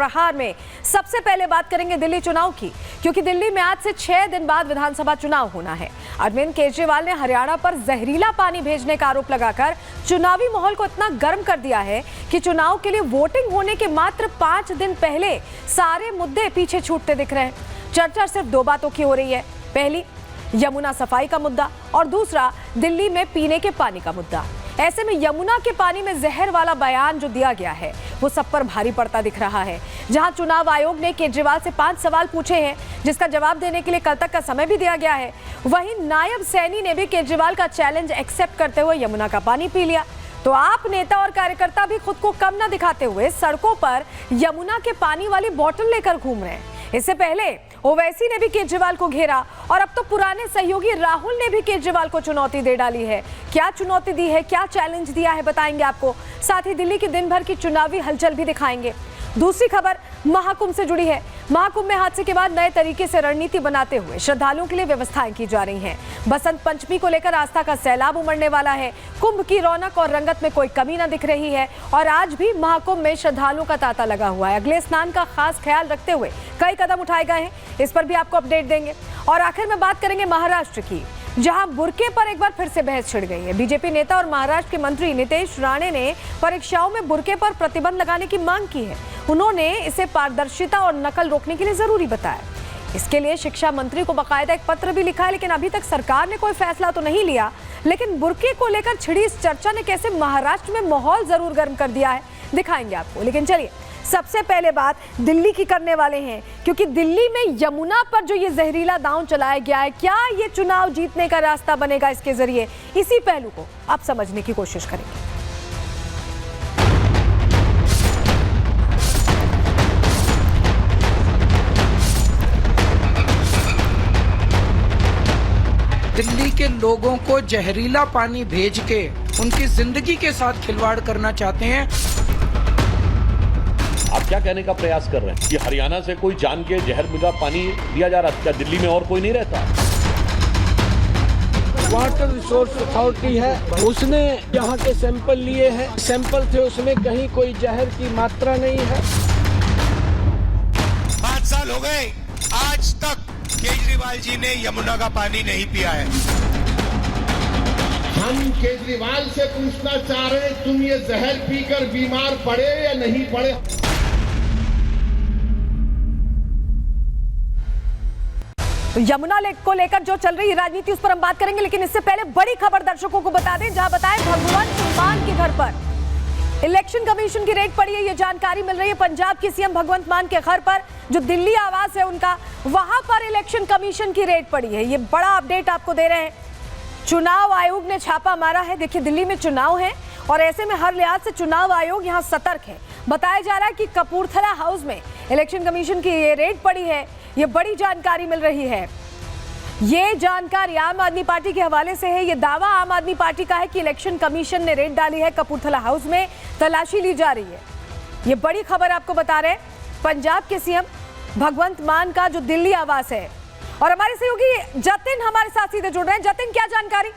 प्रहार में सबसे पहले बात करेंगे दिल्ली चुनाव की, क्योंकि दिल्ली में आज से 6 दिन बाद विधानसभा चुनाव होना है। अरविंद केजरीवाल ने हरियाणा पर जहरीला पानी भेजने का आरोप लगाकर चुनावी माहौल को इतना गर्म कर दिया है कि चुनाव के लिए वोटिंग होने के मात्र 5 दिन पहले सारे मुद्दे पीछे छूटते दिख रहे हैं। चर्चा सिर्फ 2 बातों की हो रही है, पहली यमुना सफाई का मुद्दा और दूसरा दिल्ली में पीने के पानी का मुद्दा। ऐसे में यमुना के पानी में जहर वाला बयान जो दिया गया है वो सब पर भारी पड़ता दिख रहा है। जहां चुनाव आयोग ने केजरीवाल से 5 सवाल पूछे हैं जिसका जवाब देने के लिए कल तक का समय भी दिया गया है, वहीं नायब सैनी ने भी केजरीवाल का चैलेंज एक्सेप्ट करते हुए यमुना का पानी पी लिया। तो आप नेता और कार्यकर्ता भी खुद को कम न दिखाते हुए सड़कों पर यमुना के पानी वाली बोतल लेकर घूम रहे हैं। इससे पहले ओवैसी ने भी केजरीवाल को घेरा और अब तो पुराने सहयोगी राहुल ने भी केजरीवाल को चुनौती दे डाली है। क्या चुनौती दी है, क्या चैलेंज दिया है, बताएंगे आपको। साथ ही दिल्ली की दिन भर की चुनावी हलचल भी दिखाएंगे। दूसरी खबर महाकुंभ से जुड़ी है। महाकुंभ में हादसे के बाद नए तरीके से रणनीति बनाते हुए श्रद्धालुओं के लिए व्यवस्थाएं की जा रही हैं। बसंत पंचमी को लेकर आस्था का सैलाब उमड़ने वाला है। कुंभ की रौनक और रंगत में कोई कमी न दिख रही है और आज भी महाकुंभ में श्रद्धालुओं का तांता लगा हुआ है। अगले स्नान का खास ख्याल रखते हुए कई कदम उठाए गए हैं, इस पर भी आपको अपडेट देंगे। और आखिर में बात करेंगे महाराष्ट्र की, जहां बुर्के पर एक बार फिर से बहस छिड़ गई है। बीजेपी नेता और महाराष्ट्र के मंत्री नितेश राणे ने परीक्षाओं में बुर्के पर प्रतिबंध लगाने की मांग की है। उन्होंने इसे पारदर्शिता और नकल रोकने के लिए जरूरी बताया। इसके लिए शिक्षा मंत्री को बाकायदा एक पत्र भी लिखा है, लेकिन अभी तक सरकार ने कोई फैसला तो नहीं लिया। लेकिन बुर्के को लेकर छिड़ी इस चर्चा ने कैसे महाराष्ट्र में माहौल जरूर गर्म कर दिया है, दिखाएंगे आपको। लेकिन चलिए सबसे पहले बात दिल्ली की करने वाले हैं, क्योंकि दिल्ली में यमुना पर जो ये जहरीला दांव चलाया गया है, क्या ये चुनाव जीतने का रास्ता बनेगा इसके जरिए, इसी पहलू को आप समझने की कोशिश करेंगे। दिल्ली के लोगों को जहरीला पानी भेज के उनकी जिंदगी के साथ खिलवाड़ करना चाहते हैं। आप क्या कहने का प्रयास कर रहे हैं कि हरियाणा से कोई जान के जहर मिला पानी दिया जा रहा? क्या दिल्ली में और कोई नहीं रहता? वाटर रिसोर्स अथॉरिटी है, उसने यहाँ के सैंपल लिए हैं, सैंपल थे उसमें कहीं कोई जहर की मात्रा नहीं है। 5 साल हो गए, आज तक केजरीवाल जी ने यमुना का पानी नहीं पिया है। हम केजरीवाल से पूछना चाह रहे हैं, तुम ये जहर पीकर बीमार पड़े या नहीं पड़े? तो यमुना को लेकर जो चल रही राजनीति उस पर हम बात करेंगे, लेकिन इससे पहले बड़ी खबर दर्शकों को बता दें, जहां बताएं भगवंत मान के घर पर इलेक्शन कमीशन की रेड पड़ी है। ये जानकारी मिल रही है पंजाब की सीएम भगवंत मान के घर पर, जो दिल्ली आवास है उनका, वहां पर इलेक्शन कमीशन की रेड पड़ी है। ये बड़ा अपडेट आपको दे रहे हैं। चुनाव आयोग ने छापा मारा है। देखिए दिल्ली में चुनाव है और ऐसे में हर लिहाज से चुनाव आयोग यहां सतर्क है। बताया जा रहा है कि कपूरथला हाउस में इलेक्शन कमीशन की ये रेड पड़ी है। ये बड़ी जानकारी मिल रही है। ये जानकारी आम आदमी पार्टी के हवाले से है। ये दावा आम आदमी पार्टी का है कि इलेक्शन कमीशन ने रेड डाली है, कपूरथला हाउस में तलाशी ली जा रही है। ये बड़ी खबर आपको बता रहे हैं पंजाब के सीएम भगवंत मान का जो दिल्ली आवास है। और हमारे सहयोगी जतिन हमारे साथ सीधे जुड़ रहे हैं। जतिन, क्या जानकारी?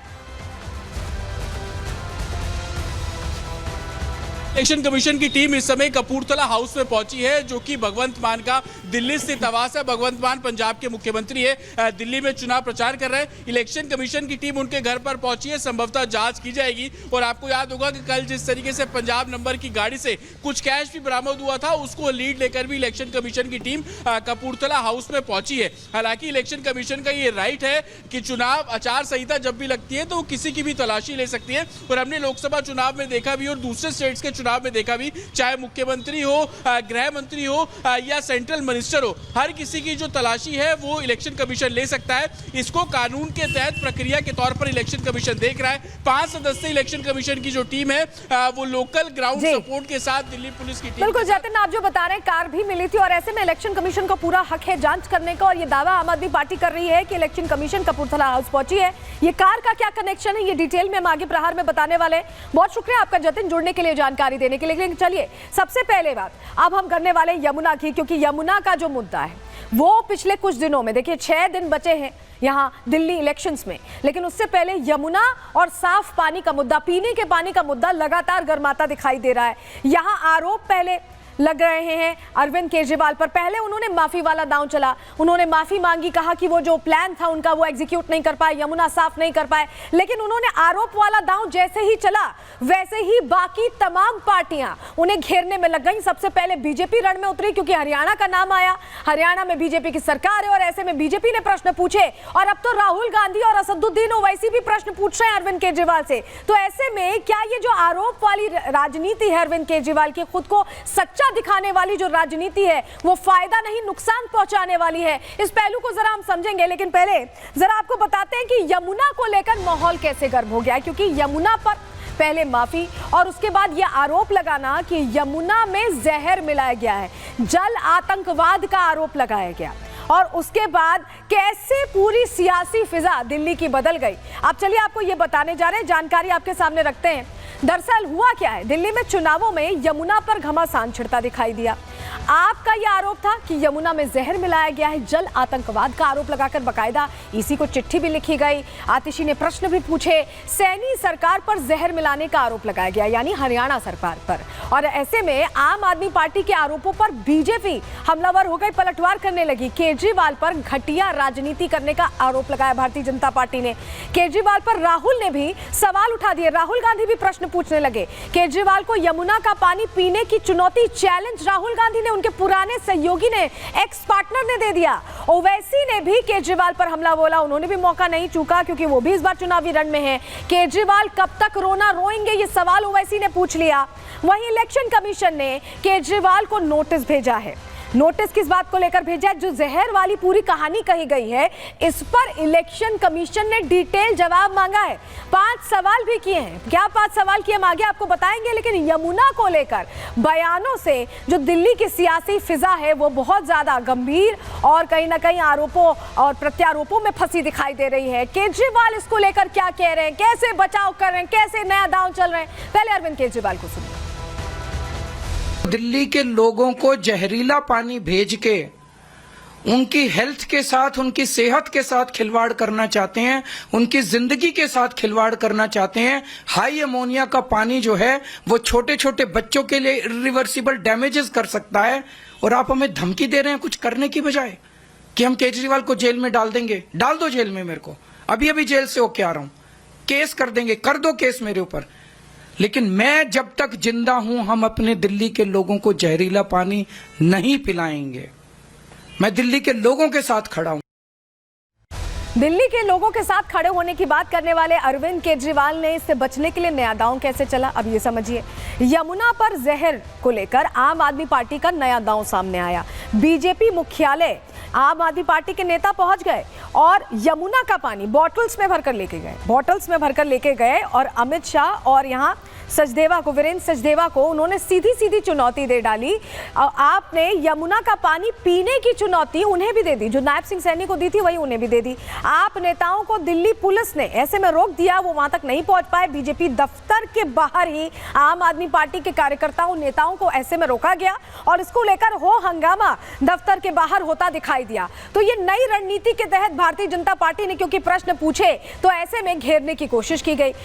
इलेक्शन कमीशन की टीम इस समय कपूरथला हाउस में पहुंची है, जो कि भगवंत मान का दिल्ली स्थित आवास है। भगवंत मान पंजाब के मुख्यमंत्री है, दिल्ली में चुनाव प्रचार कर रहे हैं। इलेक्शन कमीशन की टीम उनके घर पर पहुंची है, संभवतः जांच की जाएगी। और आपको याद होगा कि कल जिस तरीके से पंजाब नंबर की गाड़ी से कुछ कैश भी बरामद हुआ था, उसको लीड लेकर भी इलेक्शन कमीशन की टीम कपूरथला हाउस में पहुंची है। हालांकि इलेक्शन कमीशन का ये राइट है कि चुनाव आचार संहिता जब भी लगती है तो वो किसी की भी तलाशी ले सकती है। और हमने लोकसभा चुनाव में देखा भी और दूसरे स्टेट्स के चुनाव में देखा भी, चाहे मुख्यमंत्री हो, गृह मंत्री हो या सेंट्रल मिनिस्टर हो, हर किसी की जो तलाशी है वो इलेक्शन कमीशन ले सकता है। इसको कानून के तहत प्रक्रिया के तौर पर इलेक्शन कमीशन देख रहा है। 5 सदस्यीय इलेक्शन कमीशन की जो टीम है वो लोकल ग्राउंड सपोर्ट के साथ दिल्ली पुलिस की टीम। बिल्कुल जतिन, आप जो बता रहे हैं कार भी मिली थी और ऐसे में इलेक्शन कमीशन को पूरा हक है जांच करने का। और ये दावा आम आदमी पार्टी कर रही है कि इलेक्शन कमीशन कपूरथला हाउस पहुंची है। ये कार का क्या कनेक्शन है, ये डिटेल में हम आगे प्रहार में बताने वाले हैं। बहुत शुक्रिया आपका जतिन, जुड़ने के लिए, जानकारी देने के लिए। लेकिन चलिए सबसे पहले बात अब हम करने वाले यमुना की, क्योंकि यमुना का जो मुद्दा है वो पिछले कुछ दिनों में, देखिए 6 दिन बचे हैं यहाँ दिल्ली इलेक्शंस में, लेकिन उससे पहले यमुना और साफ पानी का मुद्दा, पीने के पानी का मुद्दा लगातार गर्माता दिखाई दे रहा है। यहाँ आरोप पहले लग रहे हैं अरविंद केजरीवाल पर। पहले उन्होंने माफी वाला दांव चला, उन्होंने माफी मांगी, कहा कि वो जो प्लान था उनका वो एग्जीक्यूट नहीं कर पाए, यमुना साफ नहीं कर पाए। लेकिन उन्होंने आरोप वाला दांव जैसे ही चला वैसे ही बाकी तमाम पार्टियां उन्हें घेरने में लग गई। सबसे पहले बीजेपी रण में उतरी क्योंकि हरियाणा का नाम आया, हरियाणा में बीजेपी की सरकार है और ऐसे में बीजेपी ने प्रश्न पूछे और अब तो राहुल गांधी और असदुद्दीन ओवैसी भी प्रश्न पूछ रहे हैं अरविंद केजरीवाल से। तो ऐसे में क्या ये जो आरोप वाली राजनीति है अरविंद केजरीवाल की, खुद को सच्चा दिखाने वाली जो राजनीति है, वो फायदा नहीं नुकसान पहुंचाने वाली है? इस पहलू को जरा हम समझेंगे, लेकिन पहले जरा आपको बताते हैं कि यमुना को लेकर माहौल कैसे गर्म हो गया है। क्योंकि यमुना पर पहले माफी और उसके बाद यह आरोप लगाना कि यमुना में जहर मिलाया गया है, जल आतंकवाद का आरोप लगाया गया, और उसके बाद कैसे पूरी सियासी फिजा दिल्ली की बदल गई। अब चलिए आपको ये बताने जा रहे हैं, जानकारी आपके सामने रखते हैं। दरअसल हुआ क्या है, दिल्ली में चुनावों में यमुना पर घमासान छिड़ता दिखाई दिया। आपका यह आरोप था कि यमुना में जहर मिलाया गया है, जल आतंकवाद का आरोप लगाकर बकायदा ईसी को चिट्ठी भी लिखी गई, आतिशी ने प्रश्न भी पूछे, सैनी सरकार पर जहर मिलाने का आरोप लगाया गया, यानी हरियाणा सरकार पर। और ऐसे में आम आदमी पार्टी के आरोपों पर बीजेपी हमलावर हो गई, पलटवार करने लगी। केजरीवाल पर घटिया राजनीति करने का आरोप लगाया भारतीय जनता पार्टी ने। केजरीवाल पर राहुल ने भी सवाल उठा दिए, राहुल गांधी भी प्रश्न पूछने लगे। केजरीवाल को यमुना का पानी पीने की चुनौती, चैलेंज राहुल गांधी ने उनके पुराने सहयोगी ने, एक्स पार्टनर ने दे दिया। ओवैसी ने भी केजरीवाल पर हमला बोला, उन्होंने भी मौका नहीं चूका क्योंकि वो भी इस बार चुनावी रण में है। केजरीवाल कब तक रोना रोएंगे, ये सवाल ओवैसी ने पूछ लिया। वहीं इलेक्शन कमीशन ने केजरीवाल को नोटिस भेजा है। नोटिस किस बात को लेकर भेजा है? जो जहर वाली पूरी कहानी कही गई है, इस पर इलेक्शन कमीशन ने डिटेल जवाब मांगा है। 5 सवाल भी किए हैं। क्या 5 सवाल किए हम आगे आपको बताएंगे, लेकिन यमुना को लेकर बयानों से जो दिल्ली की सियासी फिजा है वो बहुत ज्यादा गंभीर और कहीं ना कहीं आरोपों और प्रत्यारोपों में फंसी दिखाई दे रही है। केजरीवाल इसको लेकर क्या कह रहे हैं, कैसे बचाव कर रहे हैं, कैसे नया दांव चल रहे हैं, पहले अरविंद केजरीवाल को सुनिए। दिल्ली के लोगों को जहरीला पानी भेज के उनकी हेल्थ के साथ, उनकी सेहत के साथ खिलवाड़ करना चाहते हैं, उनकी जिंदगी के साथ खिलवाड़ करना चाहते हैं। हाई अमोनिया का पानी जो है वो छोटे छोटे बच्चों के लिए इरिवर्सिबल डैमेजेस कर सकता है, और आप हमें धमकी दे रहे हैं कुछ करने की बजाय कि हम केजरीवाल को जेल में डाल देंगे। डाल दो जेल में, मेरे को अभी अभी जेल से होके आ रहा हूं, केस कर देंगे, कर दो केस मेरे ऊपर। लेकिन मैं जब तक जिंदा हूं, हम अपने दिल्ली के लोगों को जहरीला पानी नहीं पिलाएंगे। मैं दिल्ली के लोगों के साथ खड़ा हूं। दिल्ली के लोगों के साथ खड़े होने की बात करने वाले अरविंद केजरीवाल ने इससे बचने के लिए नया दांव कैसे चला, अब ये समझिए। यमुना पर जहर को लेकर आम आदमी पार्टी का नया दांव सामने आया। बीजेपी मुख्यालय आम आदमी पार्टी के नेता पहुंच गए और यमुना का पानी बॉटल्स में भरकर लेके गए और अमित शाह और यहां सचदेवा को, वीरेंद्र सचदेवा को उन्होंने सीधी सीधी चुनौती दे डाली। आपने यमुना का पानी पीने की चुनौती उन्हें भी दे दी, जो नायब सिंह सैनी को दी थी वही उन्हें भी दे दी। आप नेताओं को दिल्ली पुलिस ने ऐसे में रोक दिया, वो वहां तक नहीं पहुंच पाए। बीजेपी दफ्तर के बाहर ही आम आदमी पार्टी के कार्यकर्ताओं, नेताओं को ऐसे में रोका गया और इसको लेकर हो हंगामा दफ्तर के बाहर होता दिखाई दिया। तो ये नई रणनीति के तहत भारतीय जनता पार्टी ने क्योंकि प्रश्न पूछे तो ऐसे में घेरने की कोशिश की गई।